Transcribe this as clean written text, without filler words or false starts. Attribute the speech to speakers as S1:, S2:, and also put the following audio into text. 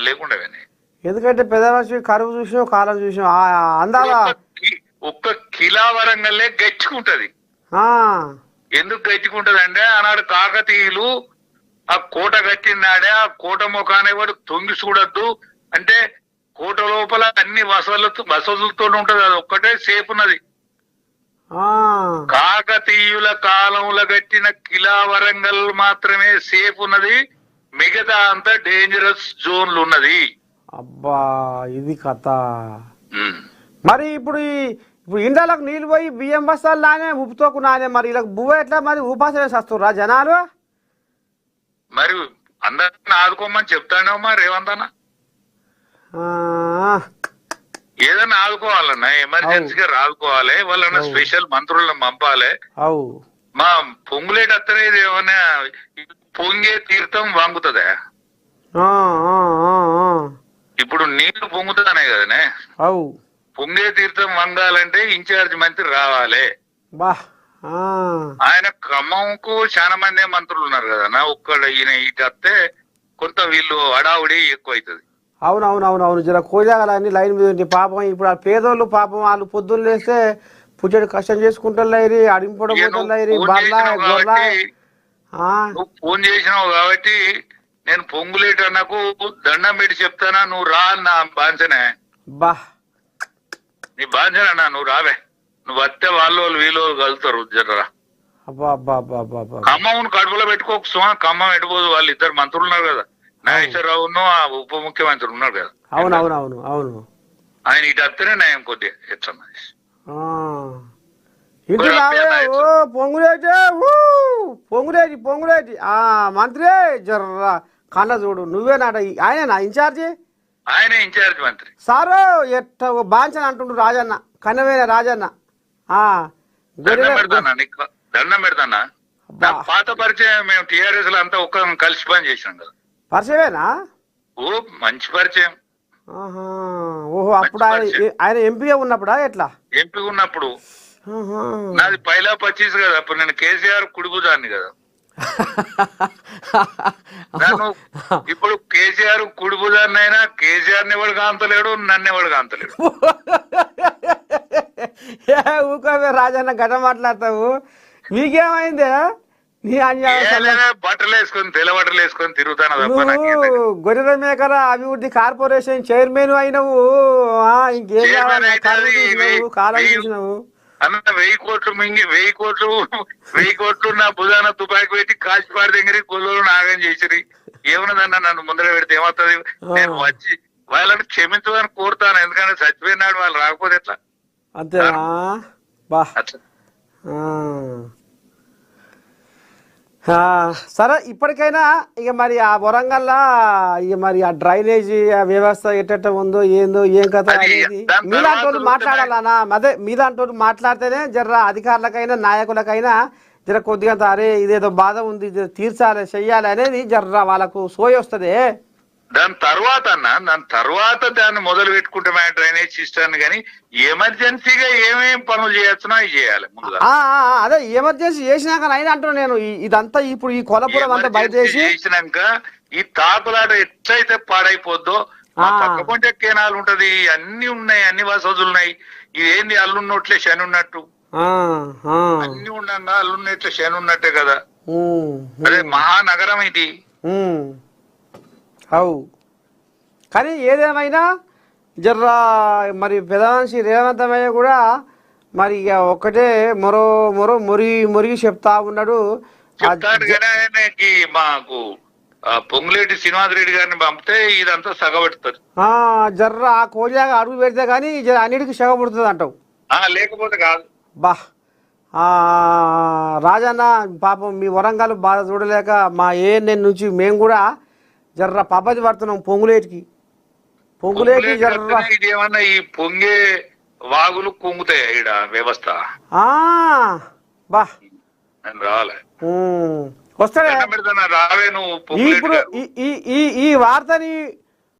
S1: లేకుండేవని.
S2: ఎందుకంటే పెద్దవాసి కరువు చూసినాం కాలం చూసినాం అందాగా
S1: ఒక్క కిలా వరంగల్లే గచ్చుకుంటది. ఎందుకు గచ్చుకుంటది అంటే ఆనాడు కాకతీయులు ఆ కోట కట్టినాడే ఆ కోట ముఖాన్ని కూడా తొంగి చూడద్దు అంటే కోట లోపల అన్ని వసతులతో ఉంటది. అది ఒక్కటే సేఫ్ ఉన్నది. కాకతీయుల కాలంలో కట్టిన కిలా వరంగల్ మాత్రమే సేఫ్ ఉన్నది. మిగతా అంతా డేంజరస్ జోన్లు ఉన్నది.
S2: అబ్బా ఇది కథ. మరి ఇప్పుడు ఇప్పుడు ఇండ్లకు నీళ్ళు పోయి బియ్యం బస్తాలు నానే ఉప్పుతోకు నానే మరి ఇలా బువ్వ ఎట్లా మరి ఉపాసం వేసి వస్తుర్రా జనాలు?
S1: మరి అందరిని ఆదుకోమని చెప్తానేమో రేవంత్ అన్న. ఏదన్నా ఆదుకోవాలన్నా ఎమర్జెన్సీగా ఆదుకోవాలి. వాళ్ళన్న స్పెషల్ మంత్రులను పంపాలి. మా పొంగులేటి అత్తనేది ఏమన్నా పొంగే తీర్థం వాంగుతుందా? ఇప్పుడు నీళ్లు పొంగుతానే కదనే. పొంగే తీర్థం వంగాలంటే ఇన్ఛార్జ్ మంత్రి రావాలి. ఆయన ఖమ్మంకు చాలా మంది మంత్రులు ఉన్నారు కదా. ఒక్కడ ఈయన ఇటు వస్తే కొంత వీళ్ళు హడావుడి ఎక్కువ అవుతుంది.
S2: అవునవునవునవును జర కోజాగాలని లైన్ మీద ఉంది పాపం. ఇప్పుడు ఆ పేదోళ్ళు పాపం వాళ్ళు పొద్దున్న లేస్తే పుచ్చడి కష్టం చేసుకుంటారు, అడింపడం
S1: ఫోన్ చేసినావు కాబట్టి నేను పొంగులేట నాకు దండం పెట్టి చెప్తానా, నువ్వు రా నా బాంచనే. నీ బాంచనా నువ్వు రావే. నువ్వు వస్తే వాళ్ళు వీళ్ళు కలుతారు జర్రా. ఖమ్మం కడుపులో పెట్టుకోకు సుమా. ఖమ్మం ఎటుపోదు. వాళ్ళు ఇద్దరు మంత్రులు ఉన్నారు కదా, నాగేశ్వరరావును ఆ ఉప ముఖ్యమంత్రి ఉన్నారు కదా.
S2: అవును
S1: ఆయన ఇటు వస్తేనే నయం కొద్దిగా హెచ్చన్న.
S2: పొంగులేటి పొంగులేటి పొంగులేటి మంత్రి జర్రా కళ్ళ చూడు నువ్వేనాట. ఆయనేనా ఇన్ఛార్జి?
S1: ఆయన ఇన్ఛార్జ్ మంత్రి
S2: సారు ఎట్ట బాంచని అంటుండ్రు రాజన్న, కన్నవేన రాజన్న.
S1: దండం పెడతానా. పాత పరిచయం మేము టీఆర్ఎస్ లో అంతా ఒక్క కలిసి పని చేసినాం కదా.
S2: పరిచయమేనా?
S1: ఓ మంచి పరిచయం.
S2: ఓహో అప్పుడు ఆయన ఎంపీగా ఉన్నప్పుడా ఎట్లా?
S1: ఎంపీ ఉన్నప్పుడు నాది పైలా 25 కదా. అప్పుడు నేను కేసీఆర్ కుడిభుజాన్ని కదా. ఇప్పుడు కేసీఆర్ కుడిభుజాన్ని అయినా కేసీఆర్ ని ఎవడు కాంతలేడు, నన్ను ఎవడు కాంతలేడు.
S2: ఊకోవే రాజన్న గట మాట్లాడతావు. మీకేమైందే?
S1: బట్టలు వేసుకొని తెల్ల బట్టలు వేసుకొని తిరుగుతాను.
S2: గొర్రెల మేకల అభివృద్ధి కార్పొరేషన్ చైర్మన్ అయినవు. ఇంకేం కాలం చూసినావు
S1: అన్న. 1000 కోట్లు మింగి 1000 కోట్లు నా భుజాన తుపాకి పెట్టి కాల్చిపాడి దగ్గర కొల్లు నాగం చేసిరి. ఏమన్నదన్న నన్ను ముందర పెడితే ఏమవుతుంది? నేను వచ్చి వాళ్ళని క్షమించమని కోరుతాను. ఎందుకంటే చచ్చిపోయినాడు, వాళ్ళు రాకపోతే ఎట్లా?
S2: అంతేనా? బా సరే ఇప్పటికైనా ఇక మరి ఆ వరంగల్లా ఇక మరి ఆ డ్రైనేజీ ఆ వ్యవస్థ ఎట్ట ఉందో ఏందో ఏం కథ అనేది మీలాంటి వాళ్ళు మాట్లాడాలనా? అదే మీలాంటి వాళ్ళు మాట్లాడితేనే జర అధికారులకైనా నాయకులకైనా జర కొద్దిగా అరే ఇదేదో బాధ ఉంది తీర్చాలి చెయ్యాలి అనేది జర్ర వాళ్ళకు సోయి వస్తుంది.
S1: దాని తర్వాత దాన్ని మొదలు పెట్టుకుంటే డ్రైనేజ్ సిస్టమ్ కానీ ఎమర్జెన్సీగా ఏమేమి పనులు చేయొచ్చునో అవి చేయాలి ముందుగా.
S2: అదే ఎమర్జెన్సీ చేసినాక అయినా అంటున్నా నేను ఇదంతా ఇప్పుడు ఈ కొలపురం అంతా బయట
S1: చేసినాక ఈ తాకులాట ఎట్లయితే పాడైపోద్దో పక్క పొంటే కేనాలు ఉంటది, అన్ని ఉన్నాయి, అన్ని వసతులు ఉన్నాయి. ఇదేంది అల్లున్నట్లే శని ఉన్నట్టు అన్ని ఉండగా అల్లున్నట్లే శని ఉన్నట్టే కదా. అదే మహానగరం ఇది.
S2: అవు కానీ ఏదేమైనా జర్రా మరి ప్రధానమంత్రి రేవంత్ అయ్య కూడా మరి ఇక ఒక్కటే మురిగి చెప్తా ఉన్నాడు.
S1: మాకు పొంగులేటి శ్రీనివాస్ రెడ్డి గారిని పంపితే ఇదంతా సగబెడుతుంది.
S2: జర్ర ఆ కోజాగా అడుగు పెడితే కానీ అన్నిటికీ సగబడుతుంది అంటావు.
S1: లేకపోతే కాదు.
S2: బా రాజన్న పాపం మీ వరంగల్ బాధ చూడలేక మా ఏఎన్ఎన్ నుంచి మేము కూడా జర్ర పబ్బది పడుతున్నాం పొంగులేటికి. జర్ర
S1: ఇదేమన్నా ఈ పొంగే వాగులు పొంగుతాయి ఈడ వ్యవస్థ.
S2: బా
S1: రాలే
S2: వస్తాడే
S1: రావే నువ్వు.
S2: ఇప్పుడు ఈ వార్తని